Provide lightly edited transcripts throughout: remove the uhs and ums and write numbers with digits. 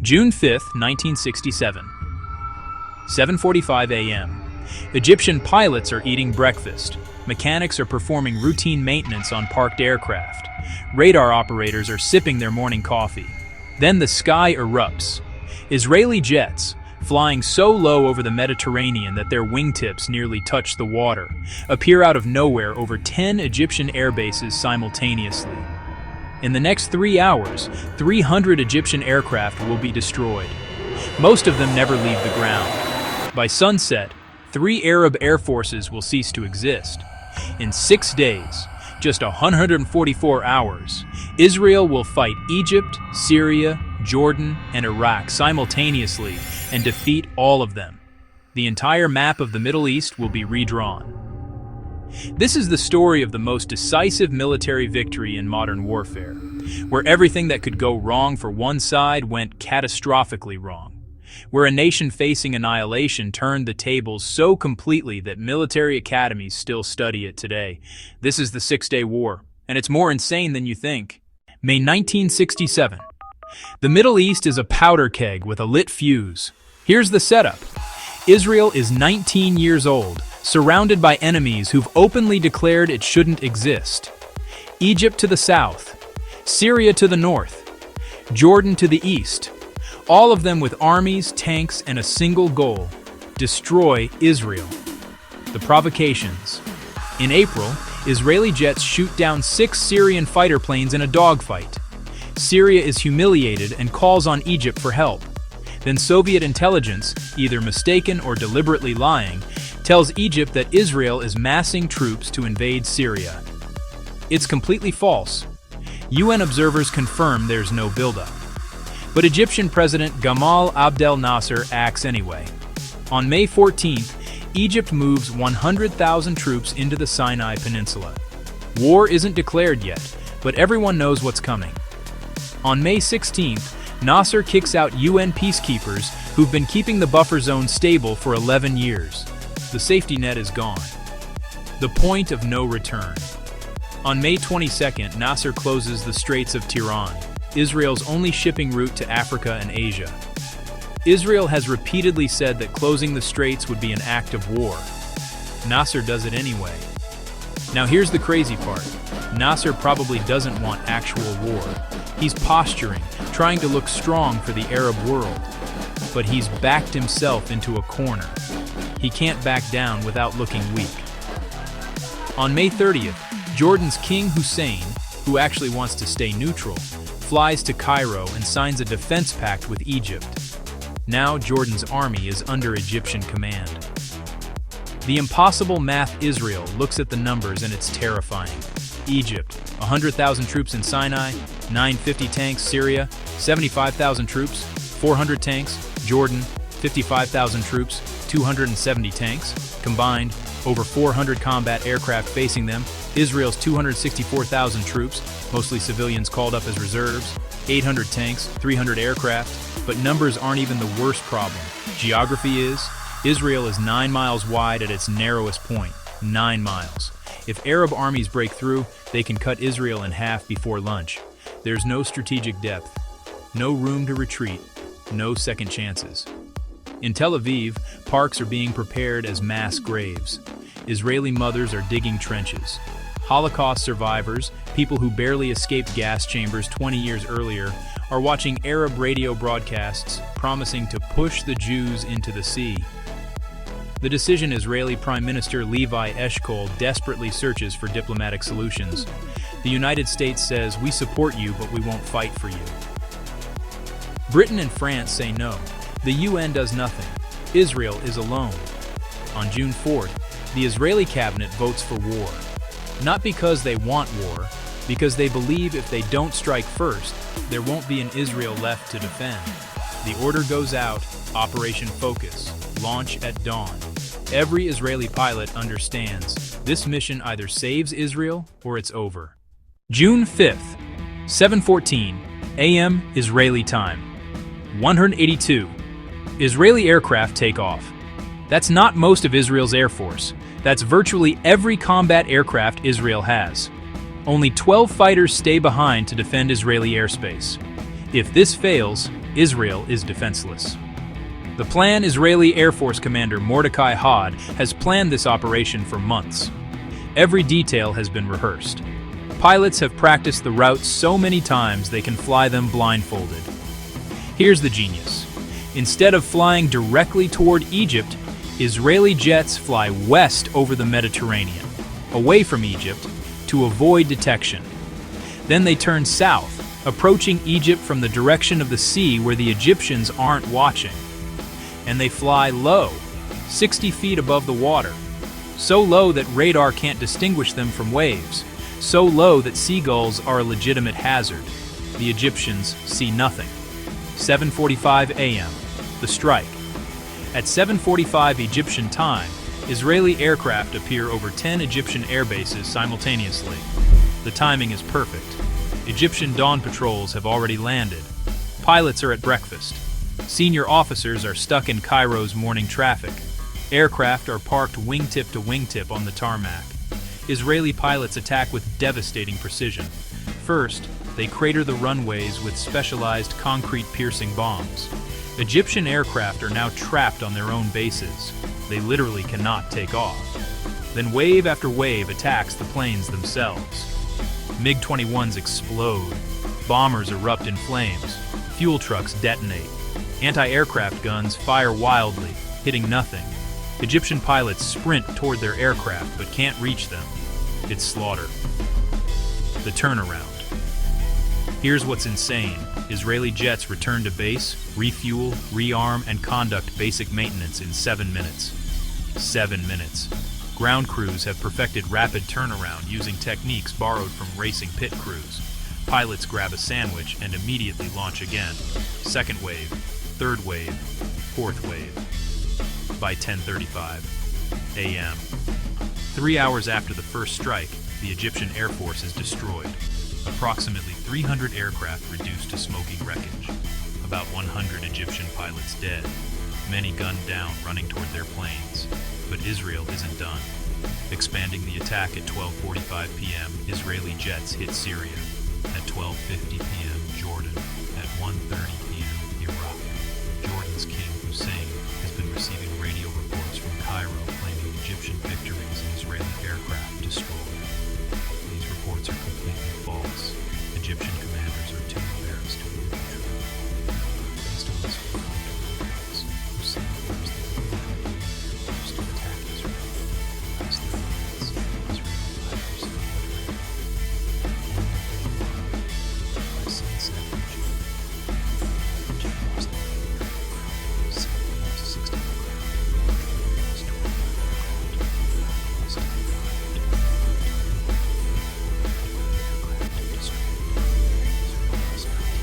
June 5, 1967. 7:45 a.m. Egyptian pilots are eating breakfast. Mechanics are performing routine maintenance on parked aircraft. Radar operators are sipping their morning coffee. Then the sky erupts. Israeli jets, flying so low over the Mediterranean that their wingtips nearly touch the water, appear out of nowhere over 10 Egyptian air bases simultaneously. In the next 3 hours, 300 Egyptian aircraft will be destroyed. Most of them never leave the ground. By sunset, 3 Arab air forces will cease to exist. In 6 days, just 144 hours, Israel will fight Egypt, Syria, Jordan, and Iraq simultaneously and defeat all of them. The entire map of the Middle East will be redrawn. This is the story of the most decisive military victory in modern warfare, where everything that could go wrong for one side went catastrophically wrong, where a nation facing annihilation turned the tables so completely that military academies still study it today. This is the Six-Day War, and it's more insane than you think. May 1967. The Middle East is a powder keg with a lit fuse. Here's the setup. Israel is 19 years old, surrounded by enemies who've openly declared it shouldn't exist. Egypt to the south, Syria to the north, Jordan to the east, all of them with armies, tanks, and a single goal: destroy Israel. The provocations. In April, Israeli jets shoot down 6 Syrian fighter planes in a dogfight. Syria is humiliated and calls on Egypt for help. Then Soviet intelligence, either mistaken or deliberately lying, tells Egypt that Israel is massing troops to invade Syria. It's completely false. UN observers confirm there's no buildup. But Egyptian President Gamal Abdel Nasser acts anyway. On May 14th, Egypt moves 100,000 troops into the Sinai Peninsula. War isn't declared yet, but everyone knows what's coming. On May 16th, Nasser kicks out UN peacekeepers who've been keeping the buffer zone stable for 11 years. The safety net is gone. The point of no return. On May 22nd, Nasser closes the Straits of Tiran, Israel's only shipping route to Africa and Asia. Israel has repeatedly said that closing the straits would be an act of war. Nasser does it anyway. Now here's the crazy part. Nasser probably doesn't want actual war. He's posturing, trying to look strong for the Arab world. But he's backed himself into a corner. He can't back down without looking weak. On May 30th, Jordan's King Hussein, who actually wants to stay neutral, flies to Cairo and signs a defense pact with Egypt. Now Jordan's army is under Egyptian command. The impossible math. Israel looks at the numbers and it's terrifying. Egypt, 100,000 troops in Sinai, 950 tanks. Syria, 75,000 troops, 400 tanks. Jordan, 55,000 troops, 270 tanks. Combined, over 400 combat aircraft facing them. Israel's 264,000 troops, mostly civilians called up as reserves. 800 tanks, 300 aircraft. But numbers aren't even the worst problem. Geography is. Israel is 9 miles wide at its narrowest point. 9 miles. If Arab armies break through, they can cut Israel in half before lunch. There's no strategic depth, no room to retreat, no second chances. In Tel Aviv, parks are being prepared as mass graves. Israeli mothers are digging trenches. Holocaust survivors, people who barely escaped gas chambers 20 years earlier, are watching Arab radio broadcasts promising to push the Jews into the sea. The decision Israeli Prime Minister Levi Eshkol desperately searches for diplomatic solutions. The United States says, "We support you, but we won't fight for you." Britain and France say no. The UN does nothing. Israel is alone. On June 4th, the Israeli cabinet votes for war. Not because they want war, because they believe if they don't strike first, there won't be an Israel left to defend. The order goes out, Operation Focus, launch at dawn. Every Israeli pilot understands this mission either saves Israel or it's over. June 5th, 7:14 a.m. Israeli time. 182. Israeli aircraft take off. That's not most of Israel's air force. That's virtually every combat aircraft Israel has. Only 12 fighters stay behind to defend Israeli airspace. If this fails, Israel is defenseless. The planned Israeli Air Force commander Mordecai Hod has planned this operation for months. Every detail has been rehearsed. Pilots have practiced the routes so many times they can fly them blindfolded. Here's the genius. Instead of flying directly toward Egypt, Israeli jets fly west over the Mediterranean, away from Egypt, to avoid detection. Then they turn south, approaching Egypt from the direction of the sea where the Egyptians aren't watching. And they fly low, 60 feet above the water, so low that radar can't distinguish them from waves, so low that seagulls are a legitimate hazard. The Egyptians see nothing. 7:45 a.m. The strike. At 7:45 Egyptian time, Israeli aircraft appear over 10 Egyptian air bases simultaneously. The timing is perfect. Egyptian dawn patrols have already landed. Pilots are at breakfast. Senior officers are stuck in Cairo's morning traffic. Aircraft are parked wingtip to wingtip on the tarmac. Israeli pilots attack with devastating precision. First, they crater the runways with specialized concrete-piercing bombs. Egyptian aircraft are now trapped on their own bases. They literally cannot take off. Then wave after wave attacks the planes themselves. MiG-21s explode. Bombers erupt in flames. Fuel trucks detonate. Anti-aircraft guns fire wildly, hitting nothing. Egyptian pilots sprint toward their aircraft but can't reach them. It's slaughter. The turnaround. Here's what's insane. Israeli jets return to base, refuel, rearm, and conduct basic maintenance in 7 minutes. 7 minutes. Ground crews have perfected rapid turnaround using techniques borrowed from racing pit crews. Pilots grab a sandwich and immediately launch again. Second wave, third wave, fourth wave. By 10:35 a.m. 3 hours after the first strike, the Egyptian Air Force is destroyed. Approximately 300 aircraft reduced to smoking wreckage. About 100 Egyptian pilots dead. Many gunned down running toward their planes. But Israel isn't done. Expanding the attack at 12:45 p.m., Israeli jets hit Syria. At 12:50 p.m., Jordan. At 1:30 p.m., Iraq. Jordan's King Hussein has been receiving radio reports from Cairo claiming Egyptian victories and Israeli aircraft destroyed. These reports are completely false. Egyptian commanders are too embarrassed to admit the truth. Based on this reports, Hussein orders the Golan to attack Israel. In the last 30 minutes, Israeli fighters are obliterated. By sunset in June, Egypt lost 80 aircraft, Syria lost 60 aircraft, Jordan lost 12 aircraft, lost 5 aircraft destroyed. Israel lost 19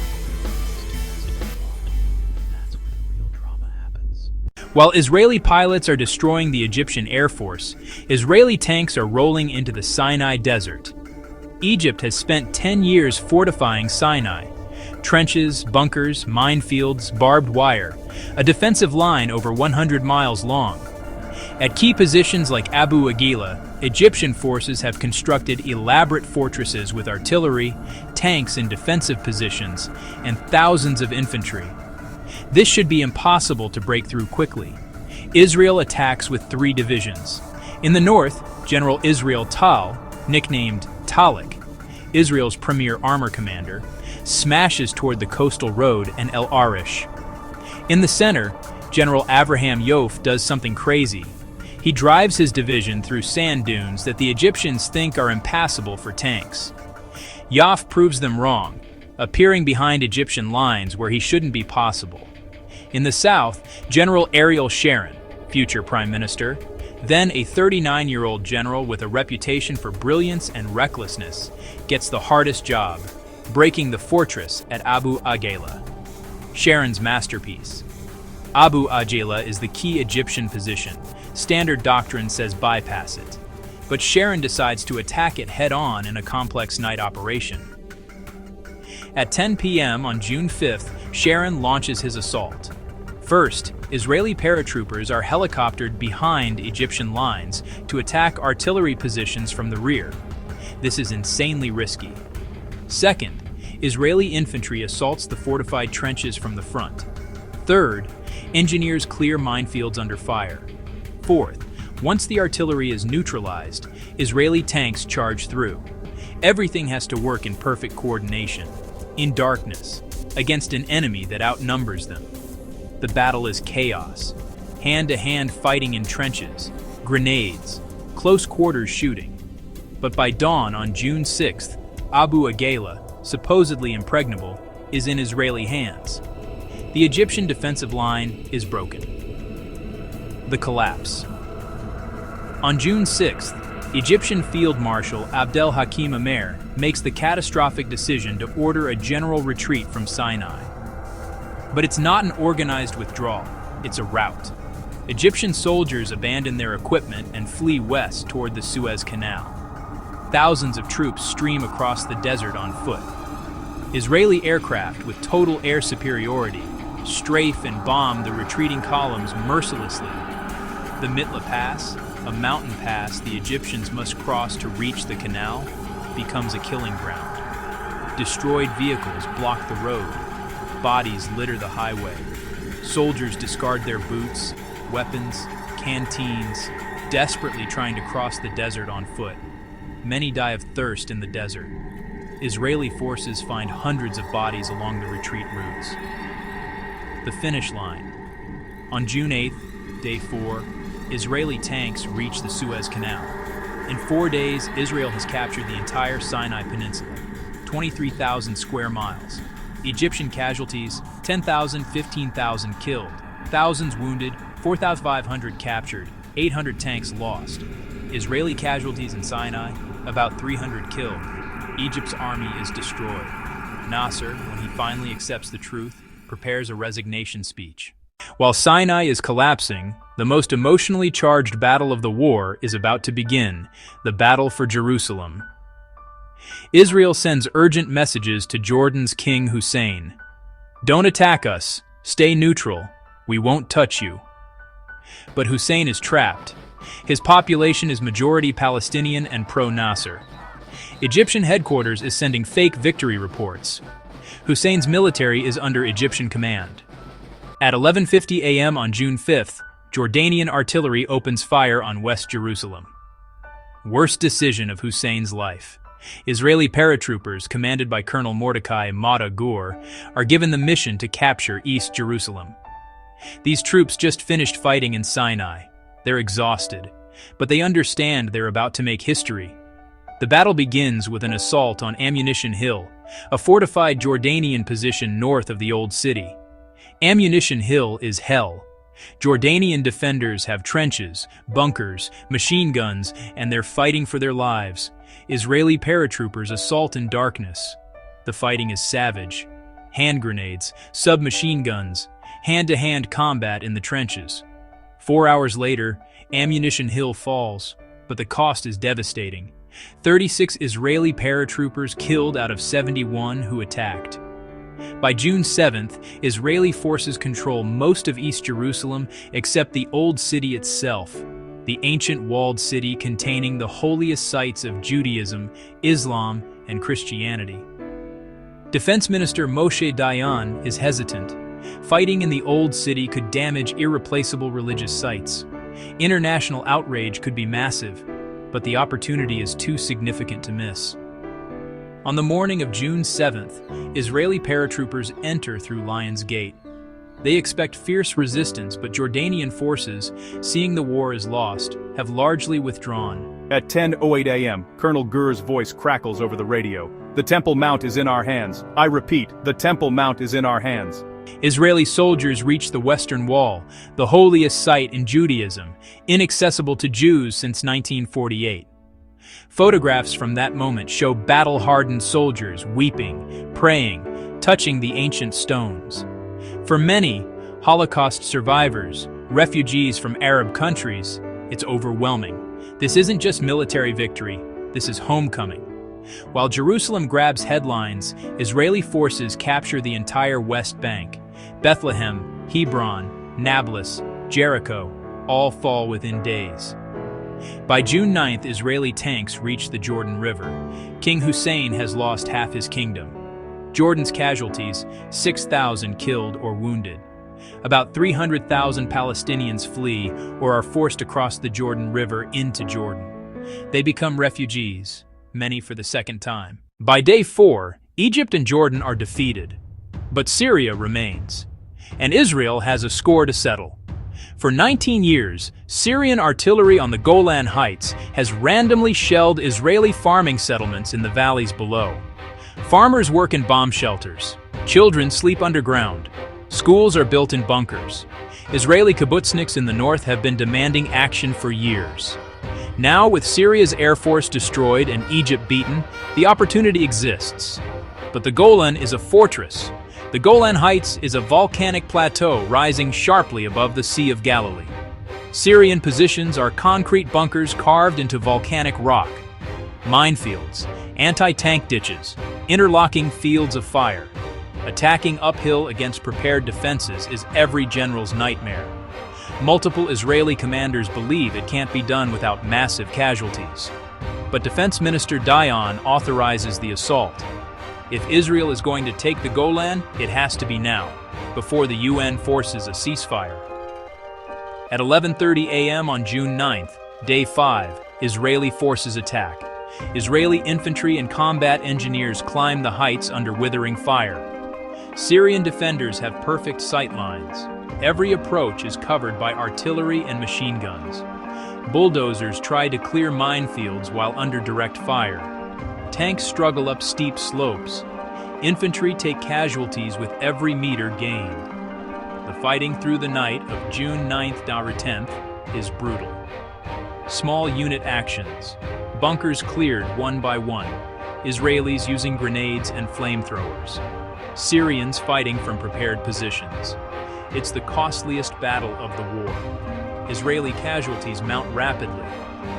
aircraft, most of them That's where the real drama happens. While Israeli pilots are destroying the Egyptian Air Force, Israeli tanks are rolling into the Sinai desert. Egypt has spent 10 years fortifying Sinai. Trenches, bunkers, minefields, barbed wire. A defensive line over 100 miles long. At key positions like Abu Agila, Egyptian forces have constructed elaborate fortresses with artillery, tanks in defensive positions, and thousands of infantry. This should be impossible to break through quickly. Israel attacks with 3 divisions. In the north, General Israel Tal, nicknamed Talik, Israel's premier armor commander, smashes toward the coastal road and El Arish. In the center, General Avraham Yof does something crazy. He drives his division through sand dunes that the Egyptians think are impassable for tanks. Yof proves them wrong, appearing behind Egyptian lines where he shouldn't be possible. In the south, General Ariel Sharon, future prime minister, then a 39-year-old general with a reputation for brilliance and recklessness, gets the hardest job, breaking the fortress at Abu Agila. Sharon's masterpiece. Abu Agila is the key Egyptian position. Standard doctrine says bypass it. But Sharon decides to attack it head-on in a complex night operation. At 10 p.m. on June 5th, Sharon launches his assault. First, Israeli paratroopers are helicoptered behind Egyptian lines to attack artillery positions from the rear. This is insanely risky. Second, Israeli infantry assaults the fortified trenches from the front. Third, engineers clear minefields under fire. Fourth, once the artillery is neutralized, Israeli tanks charge through. Everything has to work in perfect coordination, in darkness, against an enemy that outnumbers them. The battle is chaos, hand-to-hand fighting in trenches, grenades, close quarters shooting. But by dawn on June 6th, Abu Agela, supposedly impregnable, is in Israeli hands. The Egyptian defensive line is broken. The collapse. On June 6th, Egyptian Field Marshal Abdel Hakim Amer makes the catastrophic decision to order a general retreat from Sinai. But it's not an organized withdrawal, it's a rout. Egyptian soldiers abandon their equipment and flee west toward the Suez Canal. Thousands of troops stream across the desert on foot. Israeli aircraft with total air superiority strafe and bomb the retreating columns mercilessly. The Mitla Pass, a mountain pass the Egyptians must cross to reach the canal, becomes a killing ground. Destroyed vehicles block the road. Bodies litter the highway. Soldiers discard their boots, weapons, canteens, desperately trying to cross the desert on foot. Many die of thirst in the desert. Israeli forces find hundreds of bodies along the retreat routes. The finish line. On June 8th, day 4, Israeli tanks reach the Suez Canal. In 4 days, Israel has captured the entire Sinai Peninsula, 23,000 square miles. Egyptian casualties, 10,000, 15,000 killed, thousands wounded, 4,500 captured, 800 tanks lost. Israeli casualties in Sinai, about 300 killed. Egypt's army is destroyed. Nasser, when he finally accepts the truth, prepares a resignation speech. While Sinai is collapsing, the most emotionally charged battle of the war is about to begin, the battle for Jerusalem. Israel sends urgent messages to Jordan's King Hussein. Don't attack us, stay neutral, we won't touch you. But Hussein is trapped. His population is majority Palestinian and pro-Nasser. Egyptian headquarters is sending fake victory reports. Hussein's military is under Egyptian command. At 11:50 a.m. on June 5th, Jordanian artillery opens fire on West Jerusalem. Worst decision of Hussein's life. Israeli paratroopers, commanded by Colonel Mordecai Mata Gur, are given the mission to capture East Jerusalem. These troops just finished fighting in Sinai. They're exhausted, but they understand they're about to make history. The battle begins with an assault on Ammunition Hill, a fortified Jordanian position north of the Old City. Ammunition Hill is hell. Jordanian defenders have trenches, bunkers, machine guns, and they're fighting for their lives. Israeli paratroopers assault in darkness. The fighting is savage. Hand grenades, submachine guns, hand-to-hand combat in the trenches. 4 hours later, Ammunition Hill falls, but the cost is devastating. 36 Israeli paratroopers killed out of 71 who attacked. By June 7th, Israeli forces control most of East Jerusalem except the Old City itself, the ancient walled city containing the holiest sites of Judaism, Islam, and Christianity. Defense Minister Moshe Dayan is hesitant. Fighting in the Old City could damage irreplaceable religious sites. International outrage could be massive, but the opportunity is too significant to miss. On the morning of June 7th, Israeli paratroopers enter through Lion's Gate. They expect fierce resistance, but Jordanian forces, seeing the war is lost, have largely withdrawn. At 10:08 a.m., Colonel Gur's voice crackles over the radio. The Temple Mount is in our hands. I repeat, the Temple Mount is in our hands. Israeli soldiers reach the Western Wall, the holiest site in Judaism, inaccessible to Jews since 1948. Photographs from that moment show battle-hardened soldiers weeping, praying, touching the ancient stones. For many Holocaust survivors, refugees from Arab countries, it's overwhelming. This isn't just military victory, this is homecoming. While Jerusalem grabs headlines, Israeli forces capture the entire West Bank, Bethlehem, Hebron, Nablus, Jericho, all fall within days. By June 9th, Israeli tanks reach the Jordan River. King Hussein has lost half his kingdom. Jordan's casualties, 6,000 killed or wounded. About 300,000 Palestinians flee or are forced across the Jordan River into Jordan. They become refugees, many for the second time. By day 4, Egypt and Jordan are defeated, but Syria remains, and Israel has a score to settle. For 19 years, Syrian artillery on the Golan Heights has randomly shelled Israeli farming settlements in the valleys below. Farmers work in bomb shelters. Children sleep underground. Schools are built in bunkers. Israeli kibbutzniks in the north have been demanding action for years. Now, with Syria's air force destroyed and Egypt beaten, the opportunity exists. But the Golan is a fortress. The Golan Heights is a volcanic plateau rising sharply above the Sea of Galilee. Syrian positions are concrete bunkers carved into volcanic rock. Minefields, anti-tank ditches, interlocking fields of fire. Attacking uphill against prepared defenses is every general's nightmare. Multiple Israeli commanders believe it can't be done without massive casualties. But Defense Minister Dayan authorizes the assault. If Israel is going to take the Golan, it has to be now, before the UN forces a ceasefire. At 11:30 a.m. on June 9th, day 5, Israeli forces attack. Israeli infantry and combat engineers climb the heights under withering fire. Syrian defenders have perfect sight lines. Every approach is covered by artillery and machine guns. Bulldozers try to clear minefields while under direct fire. Tanks struggle up steep slopes. Infantry take casualties with every meter gained. The fighting through the night of June 9th-10th is brutal. Small unit actions. Bunkers cleared one by one. Israelis using grenades and flamethrowers. Syrians fighting from prepared positions. It's the costliest battle of the war. Israeli casualties mount rapidly.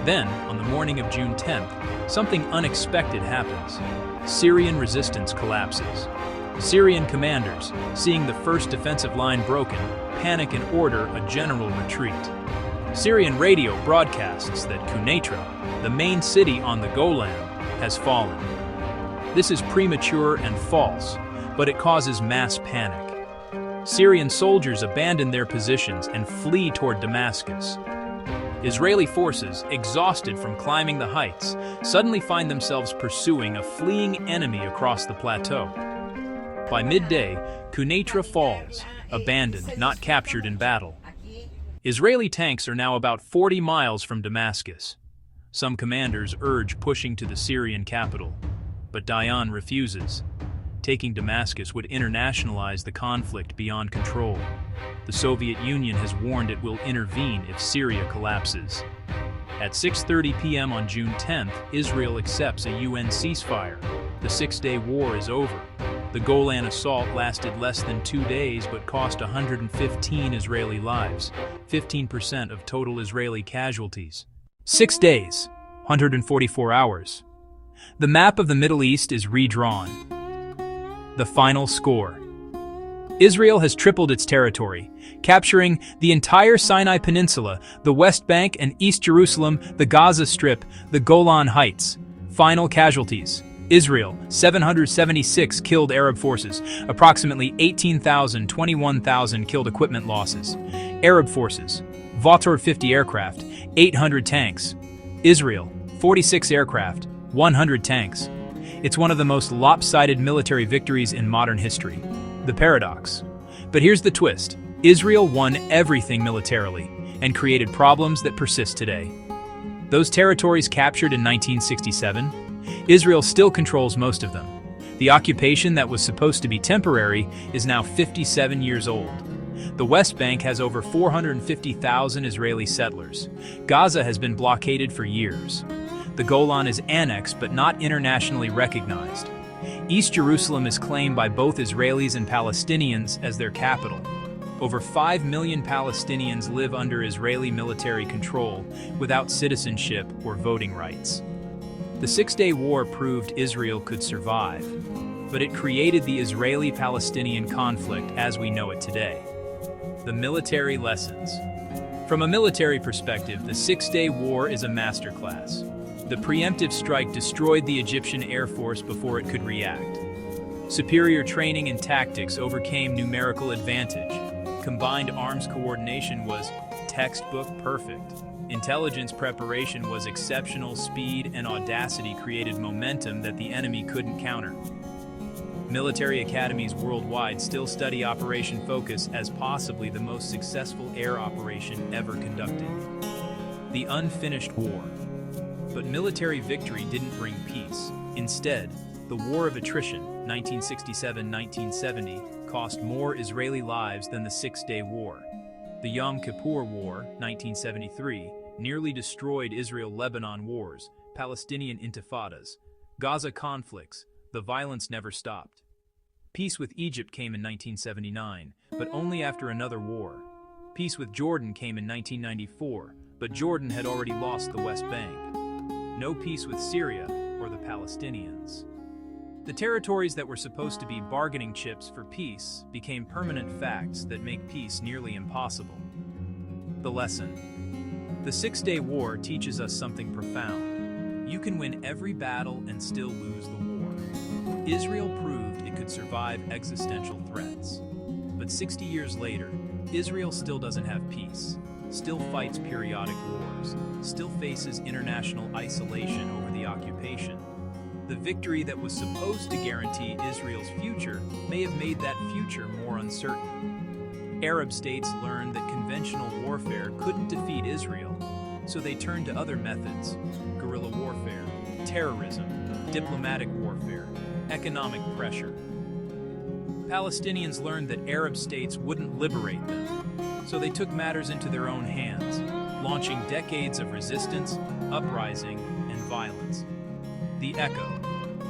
Then, on the morning of June 10th, something unexpected happens. Syrian resistance collapses. Syrian commanders, seeing the first defensive line broken, panic and order a general retreat. Syrian radio broadcasts that Quneitra, the main city on the Golan, has fallen. This is premature and false, but it causes mass panic. Syrian soldiers abandon their positions and flee toward Damascus. Israeli forces, exhausted from climbing the heights, suddenly find themselves pursuing a fleeing enemy across the plateau. By midday, Quneitra falls, abandoned, not captured in battle. Israeli tanks are now about 40 miles from Damascus. Some commanders urge pushing to the Syrian capital, but Dayan refuses. Taking Damascus would internationalize the conflict beyond control. The Soviet Union has warned it will intervene if Syria collapses. At 6:30 p.m. on June 10th, Israel accepts a UN ceasefire. The six-day war is over. The Golan assault lasted less than 2 days but cost 115 Israeli lives, 15% of total Israeli casualties. 6 days, 144 hours. The map of the Middle East is redrawn. The final score. Israel has tripled its territory, capturing the entire Sinai Peninsula, the West Bank and East Jerusalem, the Gaza Strip, the Golan Heights. Final casualties. Israel, 776 killed Arab forces, approximately 18,000, 21,000 killed equipment losses. Arab forces, Vator 50 aircraft, 800 tanks. Israel, 46 aircraft, 100 tanks. It's one of the most lopsided military victories in modern history. The paradox. But here's the twist. Israel won everything militarily and created problems that persist today. Those territories captured in 1967, Israel still controls most of them. The occupation that was supposed to be temporary is now 57 years old. The West Bank has over 450,000 Israeli settlers. Gaza has been blockaded for years. The Golan is annexed but not internationally recognized. East Jerusalem is claimed by both Israelis and Palestinians as their capital. Over 5 million Palestinians live under Israeli military control without citizenship or voting rights. The Six-Day War proved Israel could survive, but it created the Israeli-Palestinian conflict as we know it today. The military lessons. From a military perspective, the Six-Day War is a masterclass. The preemptive strike destroyed the Egyptian Air Force before it could react. Superior training and tactics overcame numerical advantage. Combined arms coordination was textbook perfect. Intelligence preparation was exceptional. Speed and audacity created momentum that the enemy couldn't counter. Military academies worldwide still study Operation Focus as possibly the most successful air operation ever conducted. The unfinished war. But military victory didn't bring peace. Instead, the War of Attrition, 1967-1970, cost more Israeli lives than the Six-Day War. The Yom Kippur War, 1973, nearly destroyed Israel-Lebanon wars, Palestinian intifadas, Gaza conflicts. The violence never stopped. Peace with Egypt came in 1979, but only after another war. Peace with Jordan came in 1994, but Jordan had already lost the West Bank. No peace with Syria or the Palestinians. The territories that were supposed to be bargaining chips for peace became permanent facts that make peace nearly impossible. The lesson. The Six-Day War teaches us something profound. You can win every battle and still lose the war. Israel proved it could survive existential threats. But 60 years later, Israel still doesn't have peace, still fights periodic wars, still faces international isolation over the occupation. The victory that was supposed to guarantee Israel's future may have made that future more uncertain. Arab states learned that conventional warfare couldn't defeat Israel, so they turned to other methods: guerrilla warfare, terrorism, diplomatic warfare, economic pressure. Palestinians learned that Arab states wouldn't liberate them, so they took matters into their own hands, launching decades of resistance, uprising, and violence. The Echo.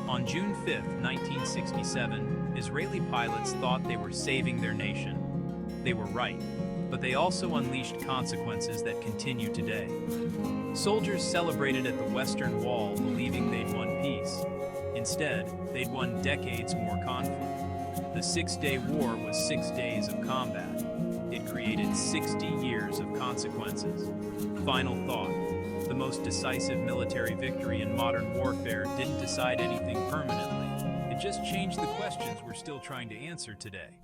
On June 5, 1967, Israeli pilots thought they were saving their nation. They were right, but they also unleashed consequences that continue today. Soldiers celebrated at the Western Wall believing they'd won peace. Instead, they'd won decades more conflict. The Six-Day War was 6 days of combat. It created 60 years of consequences. Final thought. The most decisive military victory in modern warfare didn't decide anything permanently. It just changed the questions we're still trying to answer today.